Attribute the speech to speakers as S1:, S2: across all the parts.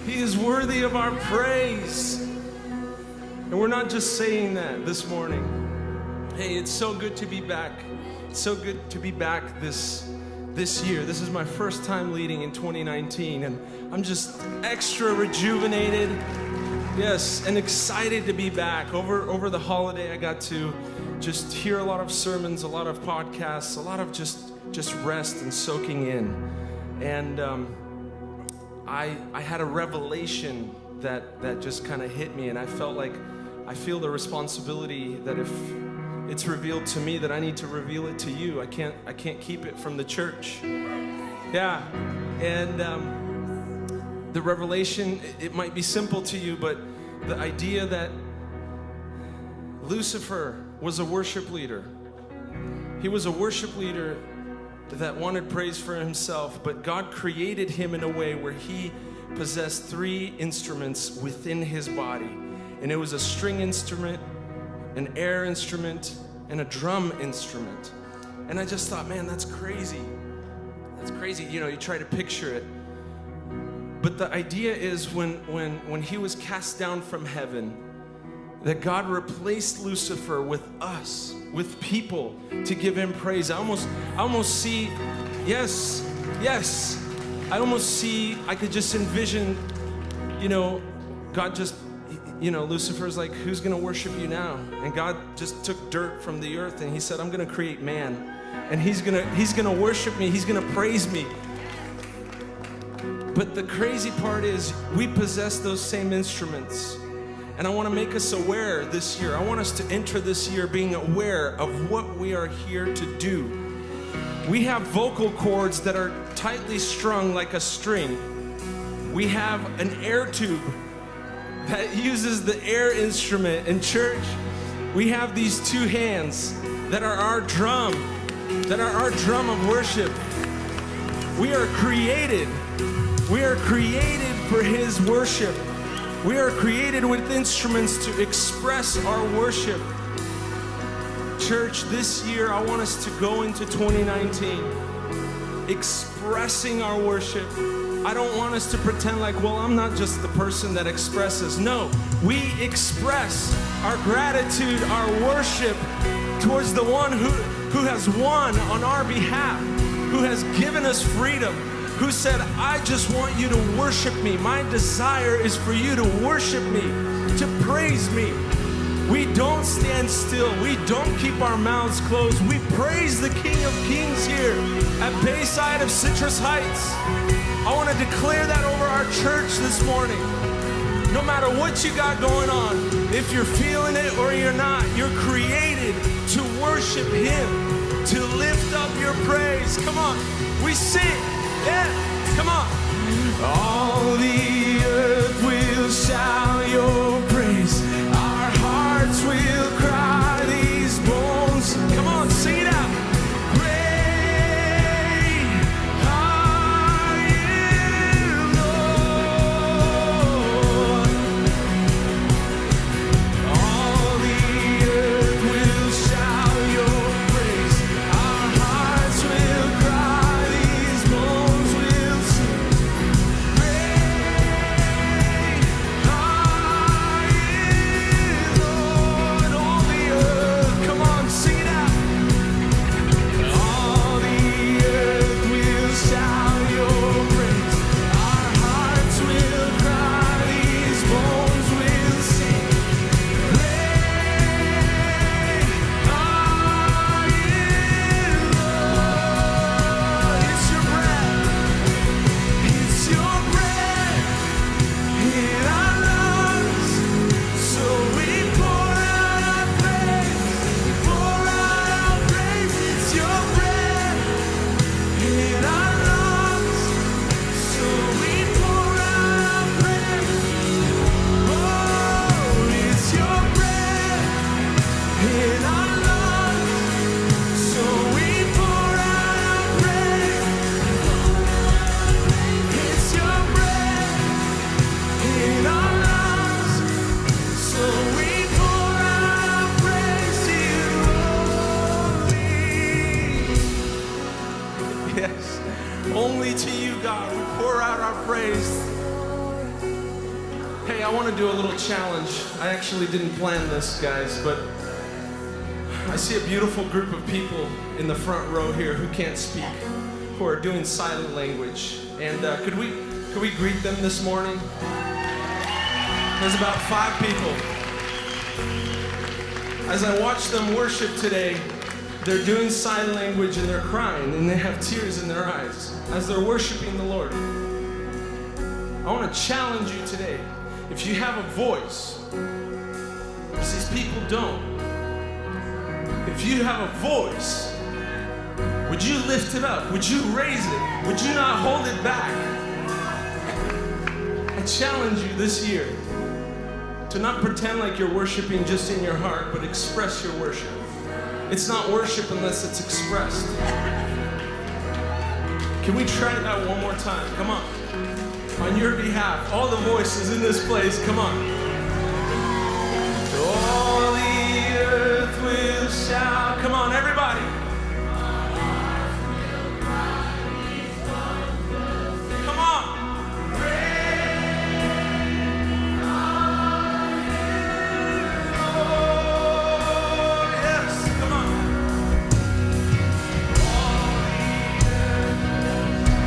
S1: He is worthy of our praise. And we're not just saying that this morning. Hey, it's so good to be back. It's so good to be back this year. This is my first time leading in 2019, and I'm just extra rejuvenated, yes, and excited to be back. Over the holiday, I got to just hear a lot of sermons, a lot of podcasts, a lot of just rest and soaking in. And I had a revelation that just kind of hit me, and I feel the responsibility that if it's revealed to me, that I need to reveal it to you. I can't keep it from the church. Yeah, and the revelation, it might be simple to you, but the idea that Lucifer was a worship leader. He was a worship leader that wanted praise for himself, but God created him in a way where he possessed 3 instruments within his body. And it was a string instrument, an air instrument, and a drum instrument. And I just thought, man, that's crazy. That's crazy. You know, you try to picture it. But the idea is when he was cast down from heaven, that God replaced Lucifer with us, with people to give him praise. I almost see, yes, I could just envision, God just, Lucifer's like, who's gonna worship you now? And God just took dirt from the earth and he said, I'm gonna create man. And he's gonna worship me, he's gonna praise me. But the crazy part is we possess those same instruments. And I want to make us aware this year. I want us to enter this year being aware of what we are here to do. We have vocal cords that are tightly strung like a string. We have an air tube that uses the air instrument. In church, we have these 2 hands that are our drum of worship. We are created for His worship. We are created with instruments to express our worship. Church, this year I want us to go into 2019 expressing our worship. I don't want us to pretend like, well, I'm not just the person that expresses. No, we express our gratitude, our worship towards the one who has won on our behalf, who has given us freedom, who said, I just want you to worship me. My desire is for you to worship me, to praise me. We don't stand still. We don't keep our mouths closed. We praise the King of Kings here at Bayside of Citrus Heights. I want to declare that over our church this morning. No matter what you got going on, if you're feeling it or you're not, you're created to worship Him, to lift up your praise. Come on, we sing. Yeah, come on. All the earth will shout your praise. Our hearts will cry, these bones. Come on, sing it out. Great are you, Lord. All the earth will shout your praise. Our hearts will cry, these bones will sing. Hey, I want to do a little challenge. I actually didn't plan this, guys, but I see a beautiful group of people in the front row here who can't speak, who are doing silent language. And could we greet them this morning? There's about 5 people. As I watch them worship today, they're doing sign language and they're crying and they have tears in their eyes as they're worshiping the Lord. I want to challenge you today. If you have a voice, because these people don't. If you have a voice, would you lift it up? Would you raise it? Would you not hold it back? I challenge you this year to not pretend like you're worshiping just in your heart, but express your worship. It's not worship unless it's expressed. Can we try that one more time? Come on. On your behalf, all the voices in this place, come on. All the earth will shout. Come on, everybody. Come on. Yes, come on.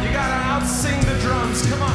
S1: You gotta out-sing the drums, come on.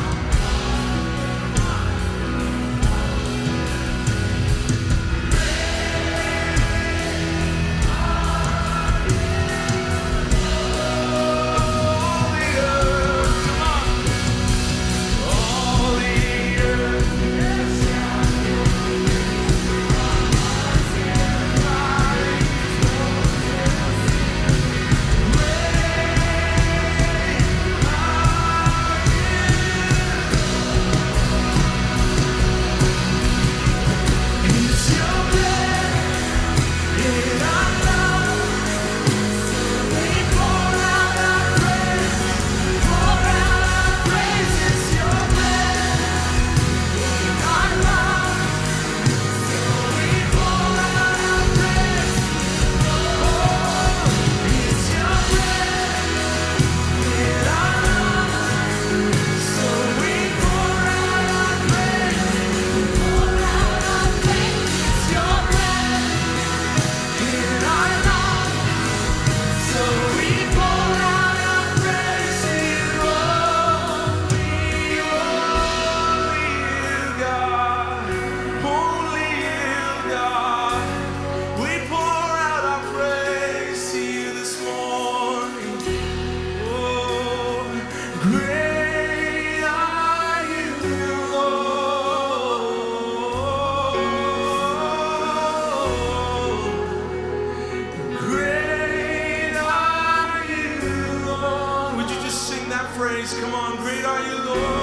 S1: Come on, great are you, Lord.